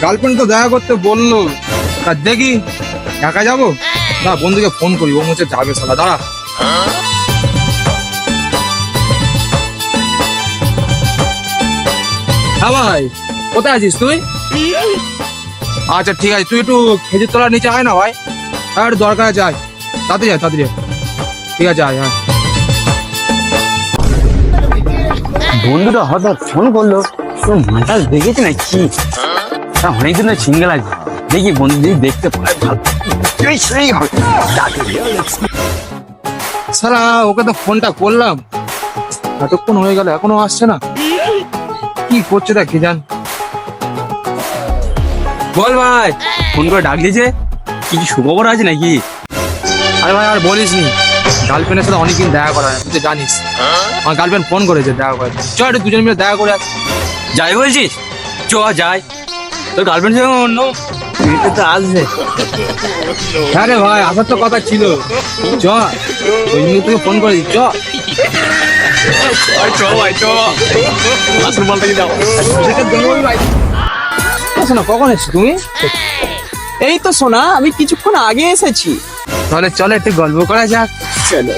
Girlfriend তো দেখা করতে বললো, তা দেখি একা যাবো না বন্ধুকে ফোন করি, ও মুছে যাবে সালা। দাঁড়া। হ্যাঁ ভাই, কোথায় আছিস তুই? আচ্ছা ঠিক আছে, তুই একটু খেজুর তলার নিচে হয় না ভাই, আর দরকার যাই, তাড়াতাড়ি যায় তাড়াতাড়ি। ঠিক আছে আয়। হ্যাঁ বন্ধুটা হঠাৎ ফোন করলো, তোর মাথা দেখেছি না কি? অনেকদিন সিঙ্গেল আছে, দেখি বন্ধু যদি দেখতে পায় ভালো সেই হবে। সালা ওকে তো ফোনটা করলাম, এতক্ষণ হয়ে গেল এখনো আসছে না, কি করছে তা কি জান। বল ভাই। ফোন করে ডাক দিয়েছে, কিছু সুখবর আছে নাকি? আরে ভাই আর বলিস নি, গার্লফ্রেন্ডের সাথে অনেকদিন দেখা করা হয়, তুই তো জানিস। আমার গার্লফ্রেন্ড ফোন করেছে দেখা করে, চল একটু দুজন মিলে দেখা করে আসি। যাই বলছিস? চ যাই, তোর গার্লফ্রেন্ড সঙ্গে অন্য মেয়েটা তো আসবে। হ্যাঁ রে ভাই, আসার তো কথা ছিল, চ ওই জন্য তোকে ফোন করেছি, চ। চ ভাই চ, আসল মালটাকে দাও। শোনা, কখন এসছো তুমি? এই তো সোনা, আমি কিছুক্ষণ আগে এসেছি। তাহলে চলো একটু গল্প করা যাক। চলো।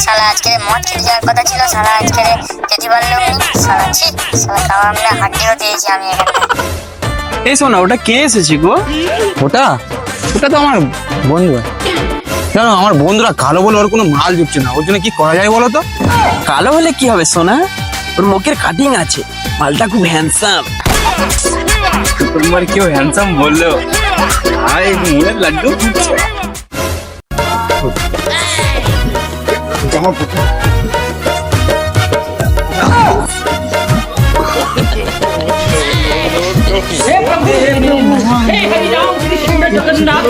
শালা আজকে মদ খেতে যাওয়ার কথা ছিল, শালা আজকে যেতে পারলো নি। শালা ছি, শালা খাওয়া আমরা হাড্ডিও দিয়েছি আমি এখানে। এই সোনা, ওটা কে এসেছি গো? ওটা ওটা তো আমার বন্ধু। কেন আমার বন্ধুরা কালো বলে ওর কোনো মাল জুটছে না, ওর জন্য কি করা যায় বলো তো? কালো হলে কি হবে সোনা, ওর মুখের কাটিং আছে, মালটা খুব হ্যান্ডসাম। তোমার কেউ হ্যান্ডসাম বললো, আরে মনের লাড্ডু ফুটছে। हे हरिराम श्री जगन्नाथ